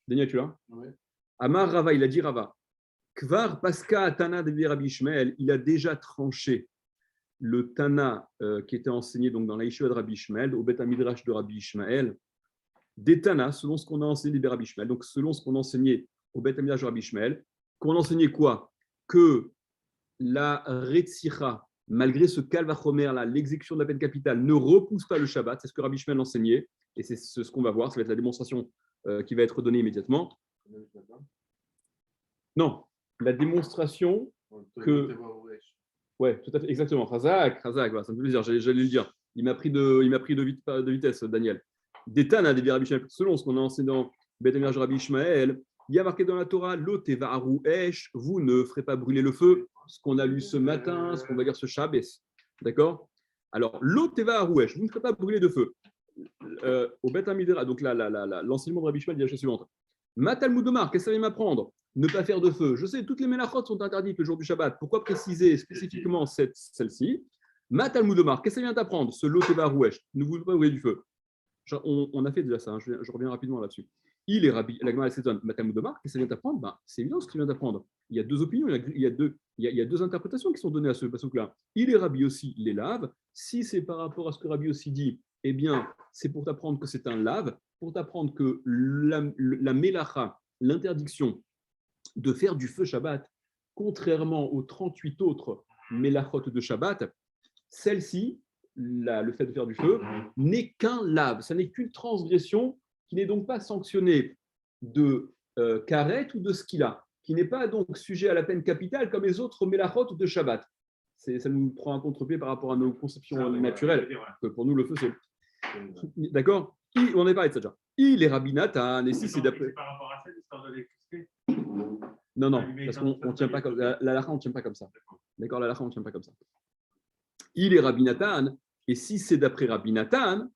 Daniel, tu l'as? Ouais. Amar Rava, il a dit Rava. Kvar Paska Tana de Rabbi Ishmael, il a déjà tranché le Tana qui était enseigné donc, dans la Yeshiva de Rabbi Ishmael, au Beth Midrash de Rabbi Ishmael, des Tana, selon ce qu'on a enseigné de Rabbi Ishmael, donc selon ce qu'on enseignait au Beth Midrash de Rabbi Ishmael, qu'on enseignait quoi? Que la Retsicha, malgré ce calvachomer là, l'exécution de la peine capitale ne repousse pas le Shabbat, c'est ce que Rabbi Ishmael enseignait, et c'est ce qu'on va voir, ça va être la démonstration qui va être donnée immédiatement. Non, la démonstration que... Ouais, tout à fait, exactement. Razak, voilà, ça me fait plaisir, j'allais le dire. Il m'a pris de vitesse, Daniel. Détana des Rabbi Ishmael, selon ce qu'on a enseigné dans Beth Midrash Rabbi Ishmael, il y a marqué dans la Torah, Lotevaru Esh, vous ne ferez pas brûler le feu, ce qu'on a lu ce matin, ce qu'on va dire ce Shabbos. D'accord? Alors, Lotevaru Esh, vous ne ferez pas brûler de feu. Au Beth Midrash, donc là, l'enseignement de Rabbi Ishmael dit la chose suivante. Ma Talmud Omar, qu'est-ce que ça vient m'apprendre? Ne pas faire de feu. Je sais, toutes les mélachot sont interdites le jour du Shabbat. Pourquoi préciser spécifiquement celle-ci? Ma Talmud Omar, qu'est-ce que ça vient t'apprendre? Ce loteva rouèche, ne vous pas ouvrir du feu. On a fait déjà ça, hein, je reviens rapidement là-dessus. Il est Rabbi, la Gemara s'étonne. Ma Talmud Omar, qu'est-ce que ça vient t'apprendre? Ben, c'est évident ce qu'il vient d'apprendre. Il y a deux opinions, il y a deux interprétations qui sont données à ce passage-là. Il est Rabbi aussi les lave. Si c'est par rapport à ce que Rabbi aussi dit, eh bien, c'est pour t'apprendre que c'est un lave, pour t'apprendre que la mélacha, l'interdiction de faire du feu Shabbat, contrairement aux 38 autres mélachot de Shabbat, celle-ci, le fait de faire du feu, n'est qu'un lave, ça n'est qu'une transgression qui n'est donc pas sanctionnée de karet ou de skila, qui n'est pas donc sujet à la peine capitale comme les autres mélachot de Shabbat. Ça nous prend un contre-pied par rapport à nos conceptions naturelles. Que pour nous, le feu, c'est... D'accord? On est parlé de ça déjà. Il est Rabbi Nathan, et si c'est d'après... par rapport à ça, l'histoire de l'électricité. Non, parce qu'on ne tient pas comme la lacha, on ne tient pas comme ça. D'accord, la lacha, on ne tient pas comme ça. Il est Rabbi Nathan, et si c'est d'après Rabbi Nathan,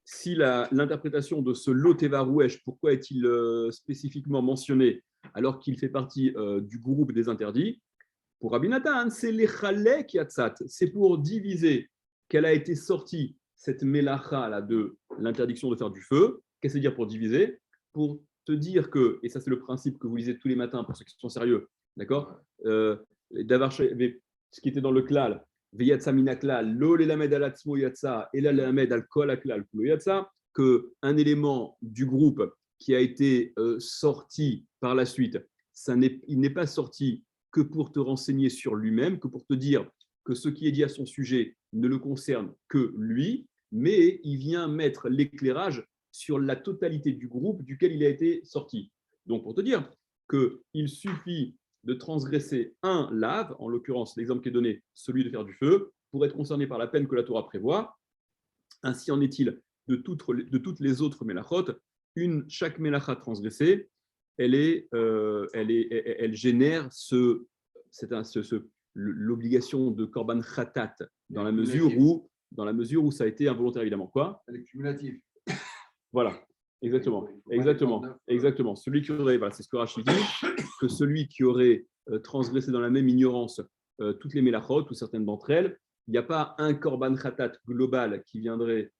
si l'interprétation de ce loteva rouèche, pourquoi est-il spécifiquement mentionné alors qu'il fait partie du groupe des interdits? Pour Rabbi Nathan, c'est l'echalek yatzat, c'est pour diviser qu'elle a été sortie cette mélacha là de l'interdiction de faire du feu. Qu'est-ce que c'est dire pour diviser? Pour te dire que, et ça c'est le principe que vous lisez tous les matins pour ceux qui sont sérieux, d'accord? D'avoir ce qui était dans le klal, veyatsa minaklal, lo lelamed alatzmo yatsa, et la lelamed al kol aklal kulo yatsa, qu'un élément du groupe qui a été sorti par la suite, il n'est pas sorti que pour te renseigner sur lui-même, que pour te dire que ce qui est dit à son sujet ne le concerne que lui, mais il vient mettre l'éclairage sur la totalité du groupe duquel il a été sorti. Donc, pour te dire qu'il suffit de transgresser un lave, en l'occurrence l'exemple qui est donné, celui de faire du feu, pour être concerné par la peine que la Torah prévoit. Ainsi en est-il de toutes les autres mélachot. Chaque mélacha transgressée, elle génère l'obligation de korban khatat dans la mesure où ça a été involontaire, évidemment. Quoi? Elle est cumulative. Voilà, exactement. Celui qui aurait, c'est ce que Rachid dit, que celui qui aurait transgressé dans la même ignorance toutes les mélachot ou certaines d'entre elles, il n'y a pas un korban khatat global qui viendrait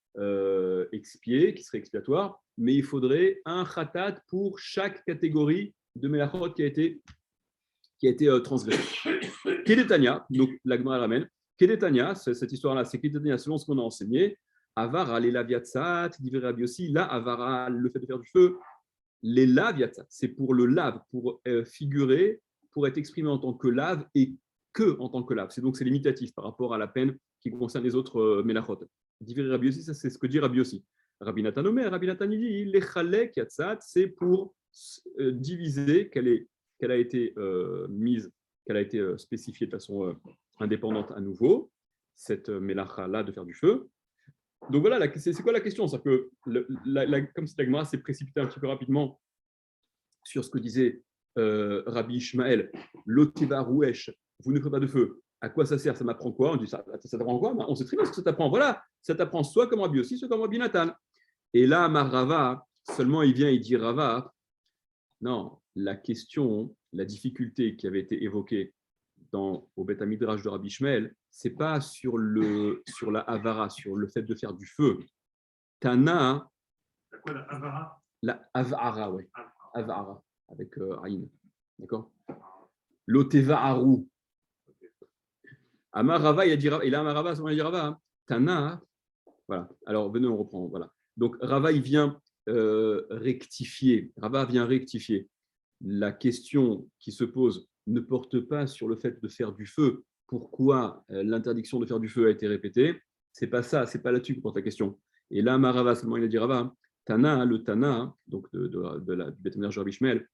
expier, qui serait expiatoire, mais il faudrait un khatat pour chaque catégorie de mélachot qui a été transgressée. Kedetania, donc la Gemara ramène, Kedetania, cette histoire-là, c'est Kedetania selon ce qu'on a enseigné. Avara, les laviatsat, divers aussi. Là, avara, le fait de faire du feu, les laviatsat, c'est pour le lave, pour figurer, pour être exprimé en tant que lave et que en tant que lave. C'est limitatif par rapport à la peine qui concerne les autres mélachot. Divers Rabbi aussi, ça c'est ce que dit Rabbi aussi. Rabbi Nathan Omer, Rabbi Nathan dit, les chalek yatsat, c'est pour diviser qu'elle a été mise, qu'elle a été spécifiée de façon indépendante à nouveau, cette mélacha-là de faire du feu. Donc voilà, c'est quoi la question? C'est que, comme c'est l'agma s'est précipité un petit peu rapidement sur ce que disait Rabbi Ishmael, l'otiva rouèche, vous ne ferez pas de feu. À quoi ça sert? Ça m'apprend quoi? On dit ça t'apprend quoi? On sait très bien ce que ça t'apprend. Voilà, ça t'apprend soit comme Rabbi aussi, soit comme Rabbi Nathan. Et là, Rava, seulement il vient, il dit Rava, non, la question, la difficulté qui avait été évoquée au Beth Midrash de Rabbi Ishmael, c'est pas sur la avara, sur le fait de faire du feu. Tana. C'est quoi la avara? La avara, oui. Avara, avec Aïn. D'accord? L'Oteva'aru. Amar Rava, il a Amar Rava, il a dit Rava, hein. Tana, voilà. Alors, venez, on reprend. Voilà. Donc, Rava, il vient rectifier. Rava vient rectifier. La question qui se pose ne porte pas sur le fait de faire du feu. Pourquoi l'interdiction de faire du feu a été répétée? C'est pas ça, c'est pas là-dessus que porte la question. Et là, Marava, seulement il a dit Rava, hein, Tana, le Tana, donc de la Beth Medrash Rabbi Ishmael,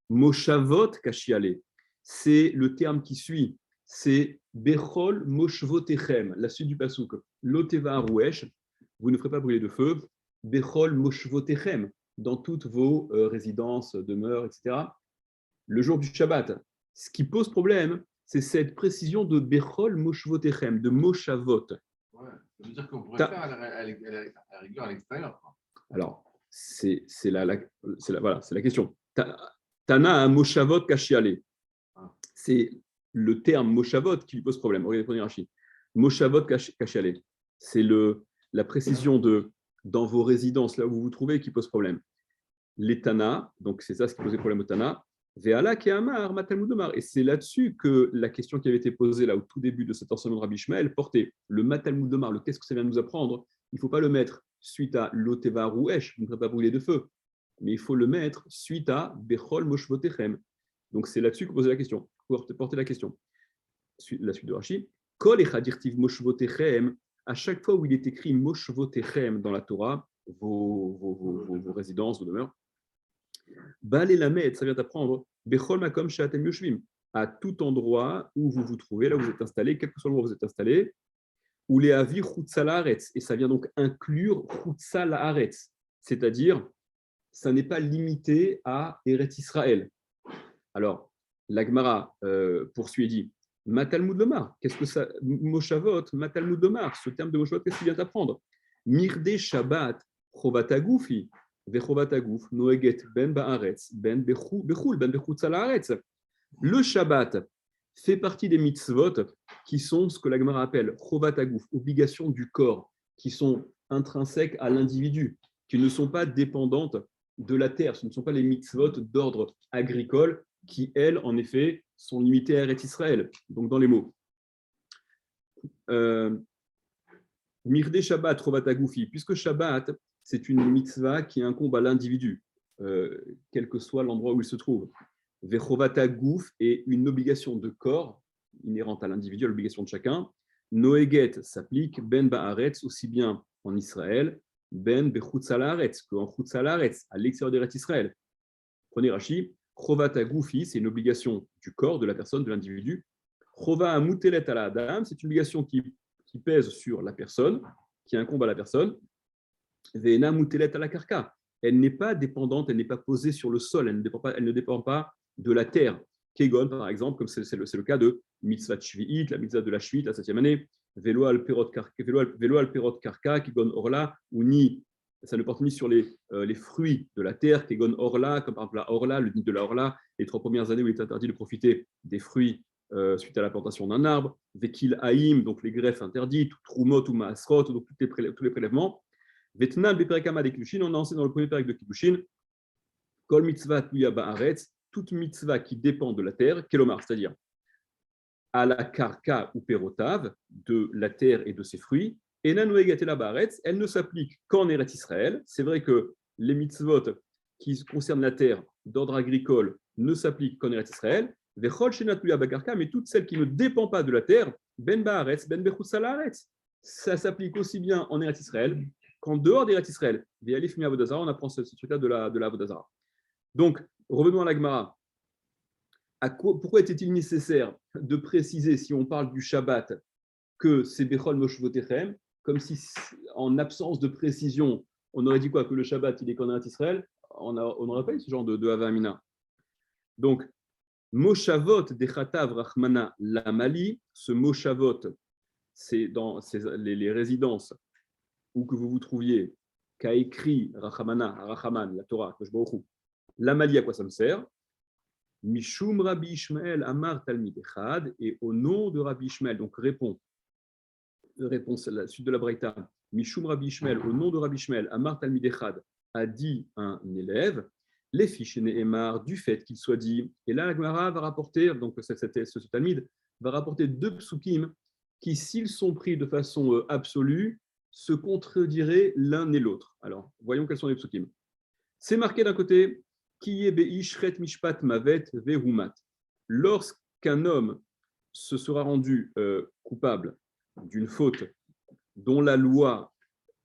Moshavot Kashiale, c'est le terme qui suit, c'est Bechol Moshvotechem, la suite du pasouk, Loteva Arouesh, vous ne ferez pas brûler de feu, Bechol Moshvotechem, dans toutes vos résidences, demeures, etc. Le jour du Shabbat. Ce qui pose problème, c'est cette précision de Bechol Moshvotechem, de Moshavot. Ouais, ça veut dire qu'on pourrait faire à la rigueur à l'extérieur. Alors, c'est la question. Tana a Moshavot Kashiale. C'est le terme Moshavot qui lui pose problème. Regardez Rashi. Moshavot Kashiale. C'est la précision de dans vos résidences, là où vous vous trouvez, qui pose problème. Les Tana, donc c'est ça ce qui posait problème au Tana. Ve'ala ke'amar matalmud omar. Et c'est là-dessus que la question qui avait été posée là au tout début de cet enseignement de Rabbi Ishmael portait le matalmud omar, le qu'est-ce que ça vient de nous apprendre. Il ne faut pas le mettre suite à l'oteva rouesh, vous ne pourrez pas brûler de feu, mais il faut le mettre suite à bechol moshvotechem. Donc c'est là-dessus que posait la question, porter la question. La suite de Rashi. Kol echadirtiv moshvotechem, à chaque fois où il est écrit moshvotechem dans la Torah, vos résidences, vos demeures, Balé Lamed, ça vient d'apprendre Bechol Makom Sheatem Yoshvim, à tout endroit où vous vous trouvez, là où vous êtes installé, quel que soit l'endroit où vous êtes installé, ou les Avi Chutzal Haaretz, et ça vient donc inclure Chutzal Haaretz, c'est-à-dire, ça n'est pas limité à Eretz Israël. Alors, la Gemara poursuit et dit Matalmud Lomar, qu'est-ce que ça Moshavot, Matalmud Lomar, ce terme de Moshavot, qu'est-ce qu'il vient d'apprendre Mirde Shabbat, Chovatagoufi. Noeget ben baaretz, ben bechul, ben bechutzal haaretz. Le Shabbat fait partie des mitzvot qui sont ce que la Gemara appelle chovat hagouf, obligations du corps, qui sont intrinsèques à l'individu, qui ne sont pas dépendantes de la terre. Ce ne sont pas les mitzvot d'ordre agricole qui, elles, en effet, sont limitées à Eretz Israël. Donc, dans les mots. Mirde Shabbat, chovat hagoufi, puisque Shabbat, c'est une mitzvah qui incombe à l'individu, quel que soit l'endroit où il se trouve. Vechovata gouf est une obligation de corps inhérente à l'individu, à l'obligation de chacun. Noeget s'applique ben ba'aretz aussi bien en Israël, ben bechutzal haaretz qu'en chutzal haaretz, à l'extérieur d'Eretz Israël. Prenez Rashi, chovata goufi, c'est une obligation du corps, de la personne, de l'individu. Chova amutelet ala adam, c'est une obligation qui pèse sur la personne, qui incombe à la personne. Ve'ena mutelet ala karka. Elle n'est pas dépendante, elle n'est pas posée sur le sol, elle ne dépend pas de la terre. Kegon, par exemple, comme c'est le cas de mitzvah shvi'it, la mitzvah de la shvi'it, la 7e année, velo al perot karka, kegon orla, ou ni, ça ne porte ni sur les fruits de la terre, kegon orla, comme par exemple la orla, le nid de la orla, les 3 premières années où il est interdit de profiter des fruits suite à la plantation d'un arbre, vekil haïm, donc les greffes interdites, trumot ou maasrot, donc tous les prélèvements. Vetnan beperekama de Kiddushin, on a enseigné dans le premier perek de Kiddushin, kol mitzvah tuya ba'aretz, toute mitzvah qui dépend de la terre, kelomar, c'est-à-dire à la karka ou perotav, de la terre et de ses fruits, et nanoegatela ba'aretz, elle ne s'applique qu'en Eretz Israël. C'est vrai que les mitzvot qui concernent la terre d'ordre agricole ne s'appliquent qu'en Eretz Israël, vechol shenat tuya ba'karka, mais toutes celles qui ne dépendent pas de la terre, ben ba'aretz, ben bechutzal haaretz, ça s'applique aussi bien en Eretz Israël qu'en dehors d'Eretz Israël. On apprend ce truc-là de la Avodazara. Donc, revenons à la Gemara. Pourquoi était-il nécessaire de préciser, si on parle du Shabbat, que c'est Bechol Moshvotechem, comme si, en absence de précision, on aurait dit quoi? Que le Shabbat, il est qu'en Eretz Israël? On n'aurait pas eu ce genre de Hava Amina. Donc, Moshavot Dechatav Rachmana Lamali, ce Moshavot, c'est dans les résidences où que vous vous trouviez, qu'a écrit Rachaman, la Torah, l'Amali, à quoi ça me sert? Mishum Rabbi Ishmael Amar Talmid Echad, et au nom de Rabbi Ishmael, donc réponse à la suite de la Braïta, Mishum Rabbi Ishmael, au nom de Rabbi Ishmael, Amar Talmid Echad, a dit un élève, les fiches Nehemar, du fait qu'il soit dit. Et là, la Gemara va rapporter, donc ce Talmide va rapporter 2 psukim qui, s'ils sont pris de façon absolue, se contrediraient l'un et l'autre. Alors, voyons quels sont les psukim. C'est marqué d'un côté, Kiye be'ishret mishpat mavet vehumat. Lorsqu'un homme se sera rendu coupable d'une faute dont la loi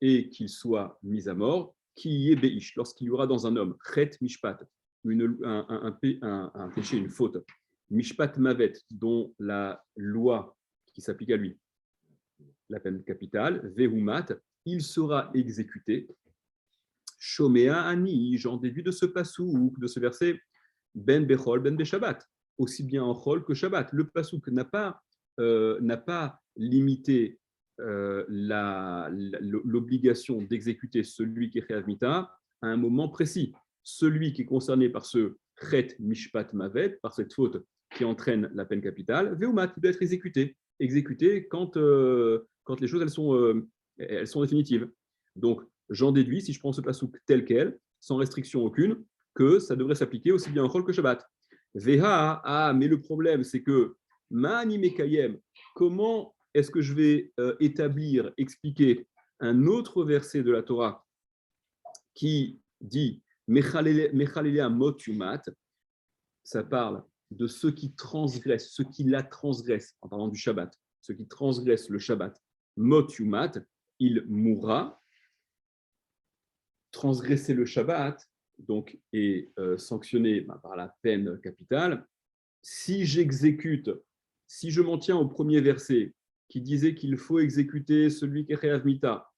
est qu'il soit mis à mort, qui est beish, lorsqu'il y aura dans un homme, chet mishpat, un péché, une faute, mishpat mavet, dont la loi qui s'applique à lui, la peine capitale, vehumat, il sera exécuté. Shomea ani, j'en déduis de ce pasouk, de ce verset, ben bechol, ben beshabbat, aussi bien en chol que shabbat. Le pasouk n'a pas limité l'obligation d'exécuter celui qui est Chayav Mita à un moment précis. Celui qui est concerné par ce Chet Mishpat Mavet, par cette faute qui entraîne la peine capitale, Veumat, il doit être exécuté quand les choses elles sont définitives. Donc, j'en déduis, si je prends ce pasouk tel quel, sans restriction aucune, que ça devrait s'appliquer aussi bien en Chol que Shabbat. Veha, mais le problème, c'est que Ma'ani Mekayem, comment est-ce que je vais expliquer un autre verset de la Torah qui dit Mechalelea mot yumat, ça parle de ceux qui transgressent, ceux qui la transgressent, en parlant du Shabbat, ceux qui transgressent le Shabbat, mot yumat, il mourra. Transgresser le Shabbat donc, est sanctionné par la peine capitale. Si je m'en tiens au premier verset qui disait qu'il faut exécuter celui qui est Chayav Mita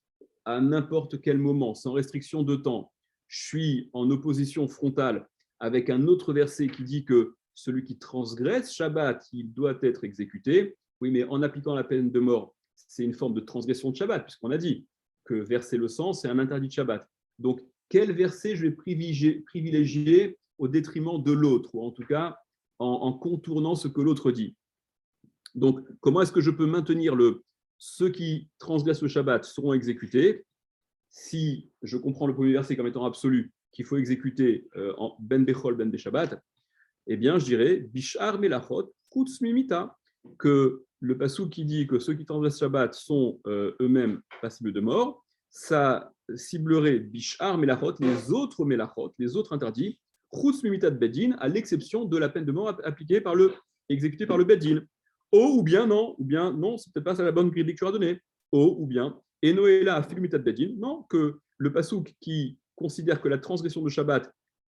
à n'importe quel moment, sans restriction de temps, je suis en opposition frontale avec un autre verset qui dit que celui qui transgresse Shabbat, il doit être exécuté. Oui, mais en appliquant la peine de mort, c'est une forme de transgression de Shabbat, puisqu'on a dit que verser le sang, c'est un interdit de Shabbat. Donc, quel verset je vais privilégier au détriment de l'autre, ou en tout cas en contournant ce que l'autre dit. Donc, comment est-ce que je peux maintenir ceux qui transgressent le Shabbat seront exécutés? Si je comprends le premier verset comme étant absolu, qu'il faut exécuter en ben bechol, ben beshabbat, eh bien, je dirais bishar melachot chutz mimita, que le passou qui dit que ceux qui transgressent Shabbat sont eux-mêmes passibles de mort, ça ciblerait bishar melachot, les autres interdits, chutz mimita de bedin, à l'exception de la peine de mort exécutée par le bedin. Ou bien non, c'est peut-être pas ça la bonne grille que tu as donnée. Ou bien, Enoela Filumitat Bedin, non, que le pasouk qui considère que la transgression de Shabbat,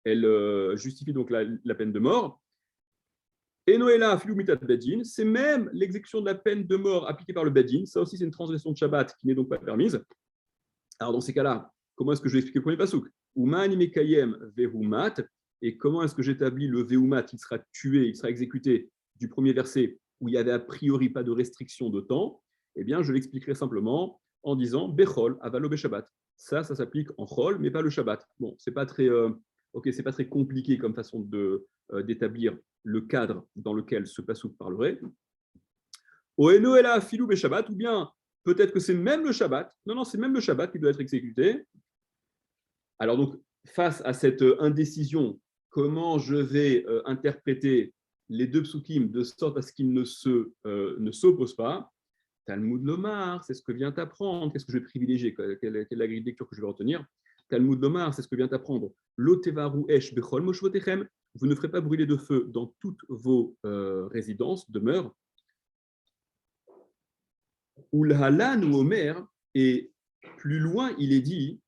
elle justifie donc la peine de mort. Enoela Filumitat Bedin, c'est même l'exécution de la peine de mort appliquée par le Bedin. Ça aussi, c'est une transgression de Shabbat qui n'est donc pas permise. Alors, dans ces cas-là, comment est-ce que je vais expliquer le premier pasouk? Uman Mekayem Vehumat, et comment est-ce que j'établis le Vehumat? Il sera tué, il sera exécuté du premier verset où il n'y avait a priori pas de restriction de temps. Eh bien, je l'expliquerai simplement en disant Bechol, Avalo Beshabbat. Ça s'applique en Chol, mais pas le Shabbat. Bon, c'est pas très compliqué comme façon d'établir le cadre dans lequel ce pasouk parlerait. Oenoela Filou Beshabbat, ou bien peut-être que c'est même le Shabbat. Non, c'est même le Shabbat qui doit être exécuté. Alors donc, face à cette indécision, comment je vais interpréter les 2 psukim de sorte à ce qu'ils ne s'opposent pas? Talmud Lomar, c'est ce que vient apprendre. Qu'est-ce que je vais privilégier? Quelle est la grille de lecture que je vais retenir? Talmud Lomar, c'est ce que vient apprendre. Lotevaru esh bechol moshvotechem. Vous ne ferez pas brûler de feu dans toutes vos résidences, demeures. Ulhalan ou Omer, et plus loin, il est dit,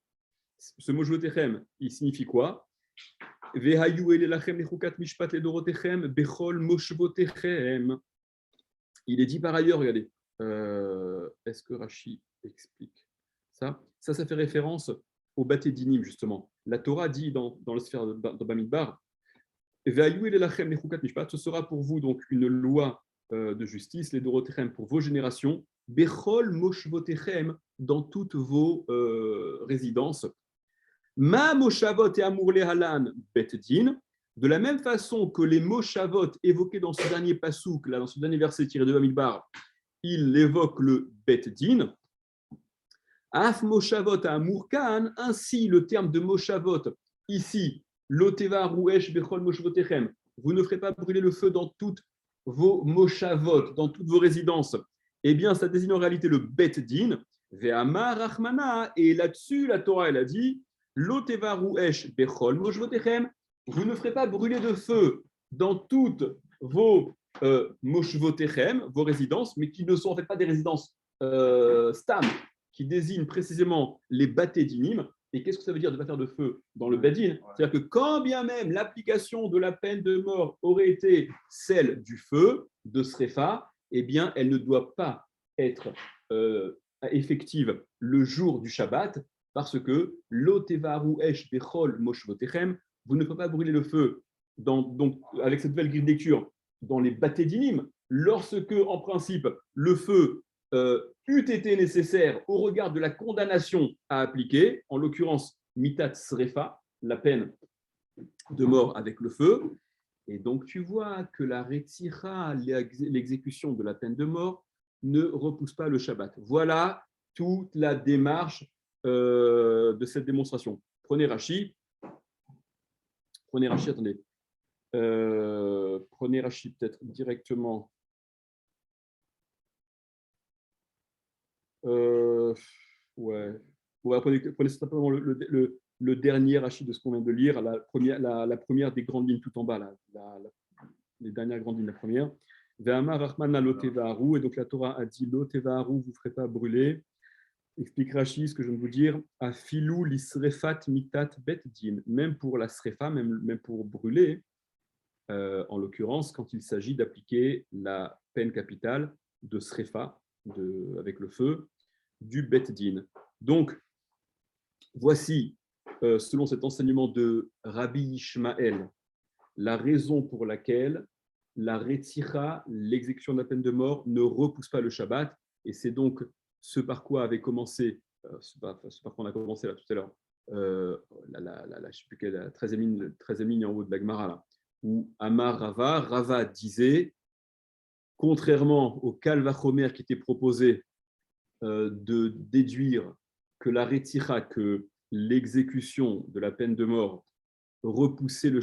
ce moshvotechem, il signifie quoi? Il est dit par ailleurs, regardez, est-ce que Rashi explique ça? Ça fait référence au Baté Dinim, justement. La Torah dit dans le sphère de Bamidbar, ce sera pour vous donc une loi de justice, les Dorotechem, pour vos générations, Bechol Moshvotechem, dans toutes vos résidences. Ma moshavot et amour lehalan bet-din, de la même façon que les moshavot évoqués dans ce dernier pasouk, là, dans ce dernier verset tiré de Bamidbar, il évoque le bet-din. Af moshavot à amour kan, ainsi le terme de moshavot ici Loteva rouesh bechol moshvotechem. Vous ne ferez pas brûler le feu dans toutes vos moshavot, dans toutes vos résidences. Eh bien, ça désigne en réalité le Bet Din. Ve'amar rachmana. Et là-dessus, la Torah, elle a dit Loteva rouesh bechol moshvotechem. Vous ne ferez pas brûler de feu dans toutes vos moshvotechem, vos résidences, mais qui ne sont en fait pas des résidences stam, qui désignent précisément les baté dinim. Et qu'est-ce que ça veut dire de ne pas faire de feu dans le badin? C'est-à-dire que quand bien même l'application de la peine de mort aurait été celle du feu, de srefa, eh bien, elle ne doit pas être effective le jour du Shabbat, parce que l'otevaru esh bechol moshvotechem, vous ne pouvez pas brûler le feu donc, avec cette nouvelle grille de lecture dans les baté dinim, lorsque, en principe, le feu eût été nécessaire au regard de la condamnation à appliquer, en l'occurrence mitat srefa, la peine de mort avec le feu. Et donc tu vois que la retira, l'exécution de la peine de mort, ne repousse pas le Shabbat. Voilà toute la démarche de cette démonstration. Prenez Rashi, attendez. Prenez Rashi peut-être directement. Ouais. Prenez simplement le dernier Rashi de ce qu'on vient de lire, la première des grandes lignes tout en bas, les dernières grandes lignes, la première. Ve'amar Rachmana lotevaru, et donc la Torah a dit lotevaru, vous ne ferez pas brûler. Explique Rashi ce que je viens de vous dire. Afilou lisrefat mitat bet din, même pour la srefa, même pour brûler, en l'occurrence, quand il s'agit d'appliquer la peine capitale de srefa, avec le feu, du bet din. Donc, voici, selon cet enseignement de Rabbi Ishmael, la raison pour laquelle la retira, l'exécution de la peine de mort, ne repousse pas le Shabbat. Et c'est donc ce par quoi avait commencé, ce par quoi on a commencé là tout à l'heure, je sais plus quelle, la 13e ligne en haut de la Gemara, là, où Amar Rava disait, contrairement au Kal Vachomer qui était proposé de déduire que la retira, que l'exécution de la peine de mort devait repousser le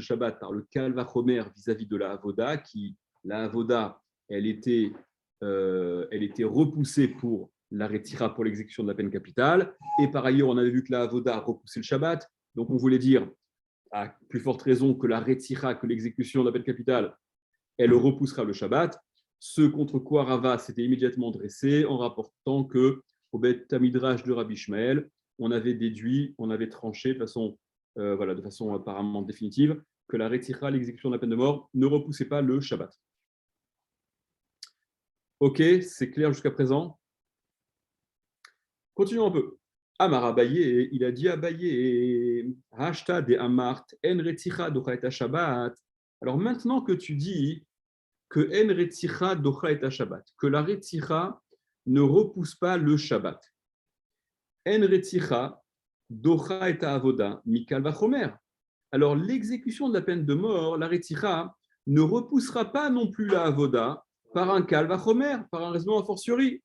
Shabbat par le Kal Vachomer vis-à-vis de la Avoda, la Avoda, elle était repoussée pour la retira, pour l'exécution de la peine capitale, et par ailleurs, on avait vu que la Avoda repoussait le Shabbat, donc on voulait dire, à plus forte raison, que la retira, que l'exécution de la peine capitale, elle repoussera le Shabbat, ce contre quoi Rava s'était immédiatement dressé en rapportant que au Beth Midrash de Rabbi Ishmael, on avait déduit, on avait tranché de façon apparemment définitive, que la retira, l'exécution de la peine de mort, ne repoussait pas le Shabbat. Ok, c'est clair jusqu'à présent. Continuons un peu. Amar Abaye, il a dit Abaye, Hashta de Amart, En retira docha Shabbat. Alors maintenant que tu dis que En retira docha et Shabbat, que la retira ne repousse pas le Shabbat. En retira docha et avoda mikal vachomer. Alors l'exécution de la peine de mort, la retira, ne repoussera pas non plus la avoda par un kal vachomer, par un raisonnement a fortiori.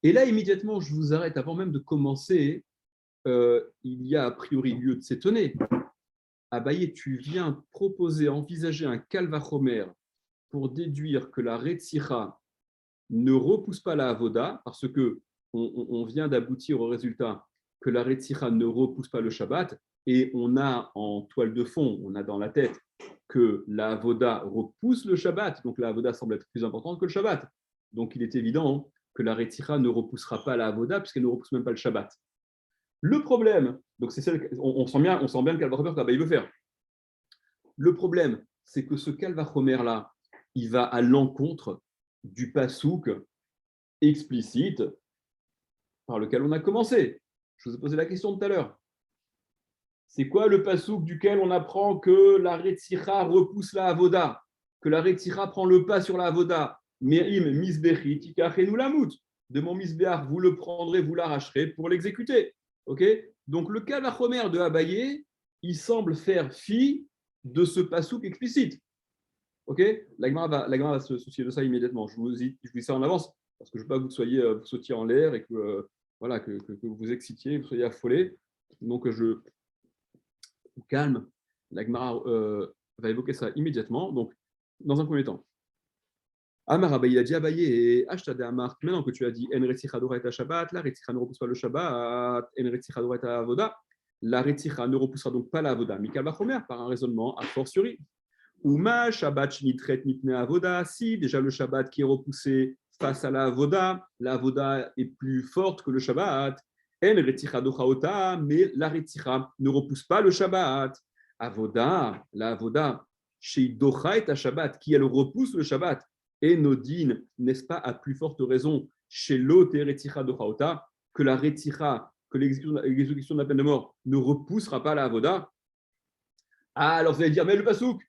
Et là, immédiatement, je vous arrête avant même de commencer. Il y a a priori lieu de s'étonner. Abaye, tu viens proposer, envisager un kal vachomer pour déduire que la retira ne repousse pas la avoda, parce que on vient d'aboutir au résultat que la retira ne repousse pas le Shabbat, et on a en toile de fond, on a dans la tête que la avoda repousse le Shabbat, donc la avoda semble être plus importante que le Shabbat. Donc il est évident que la retira ne repoussera pas la avoda, puisqu'elle ne repousse même pas le Shabbat. Le problème, donc c'est celle, on sent bien le Kalvachomer qu'Abaye veut faire. Le problème, c'est que ce Kalvachomer-là, il va à l'encontre du pasouk explicite par lequel on a commencé. Je vous ai posé la question tout à l'heure. C'est quoi le pasouk duquel on apprend que la retira repousse la avoda, que la retira prend le pas sur la avoda? Merim misbechi tikachenu lamut. De mon misbeach, vous le prendrez, vous l'arracherez pour l'exécuter. Ok? Donc le Kalvachomer de Abaye, il semble faire fi de ce pasouk explicite. Ok, la Gemara va se soucier de ça immédiatement. Je vous dis ça en avance parce que je ne veux pas que vous sautiez en l'air et que vous vous excitiez, que vous soyez affolés. Donc calme. La Gemara va évoquer ça immédiatement. Donc, dans un premier temps, Amar Abaye, il a dit Abaye et Ashtade Amar, maintenant que tu as dit En Retzicha Doraita Shabbat, la Retzicha ne repousse pas le Shabbat, En Retzicha Doraita Avoda, la Retzicha ne repoussera donc pas la Avoda. Mikal Bachomer, par un raisonnement a fortiori. Uma Shabbat Shnitret Mitne Avoda, si déjà le Shabbat qui est repoussé face à la Avoda est plus forte que le Shabbat. En Retzicha Dochaota, mais la Retzicha ne repousse pas le Shabbat. Avoda, la Avoda, chez Docha et Shabbat, qui elle repousse le Shabbat. Et Nodine, n'est-ce pas, à plus forte raison, chez l'autre Retzicha Dochaota, que la Retzicha, que l'exécution de la peine de mort ne repoussera pas la Avoda. Ah, alors vous allez dire, mais le Pasouk.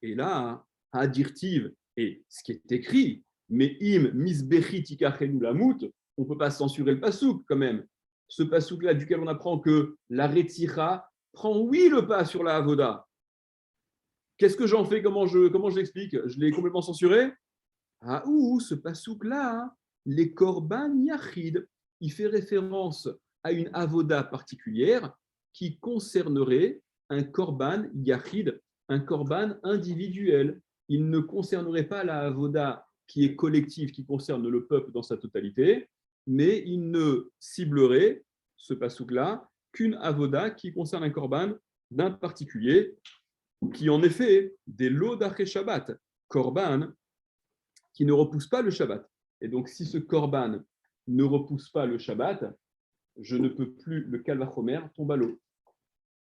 Et là, à dirtive, et ce qui est écrit, mais im misbechi tikachenu lamut, on ne peut pas censurer le Pasouk quand même. Ce Pasouk-là, duquel on apprend que la Retzicha prend, oui, le pas sur la Avoda. Qu'est-ce que j'en fais? Comment je l'explique? Je l'ai complètement censuré? Ah, ce pasouk-là, les korban yachid, il fait référence à une avoda particulière qui concernerait un korban yachid, un korban individuel. Il ne concernerait pas la avoda qui est collective, qui concerne le peuple dans sa totalité, mais il ne ciblerait, ce pasouk-là, qu'une avoda qui concerne un korban d'un particulier, qui en effet, des lots d'après Shabbat, korban, qui ne repousse pas le Shabbat. Et donc, si ce korban ne repousse pas le Shabbat, je ne peux plus, le Kal Vachomer tombe à l'eau.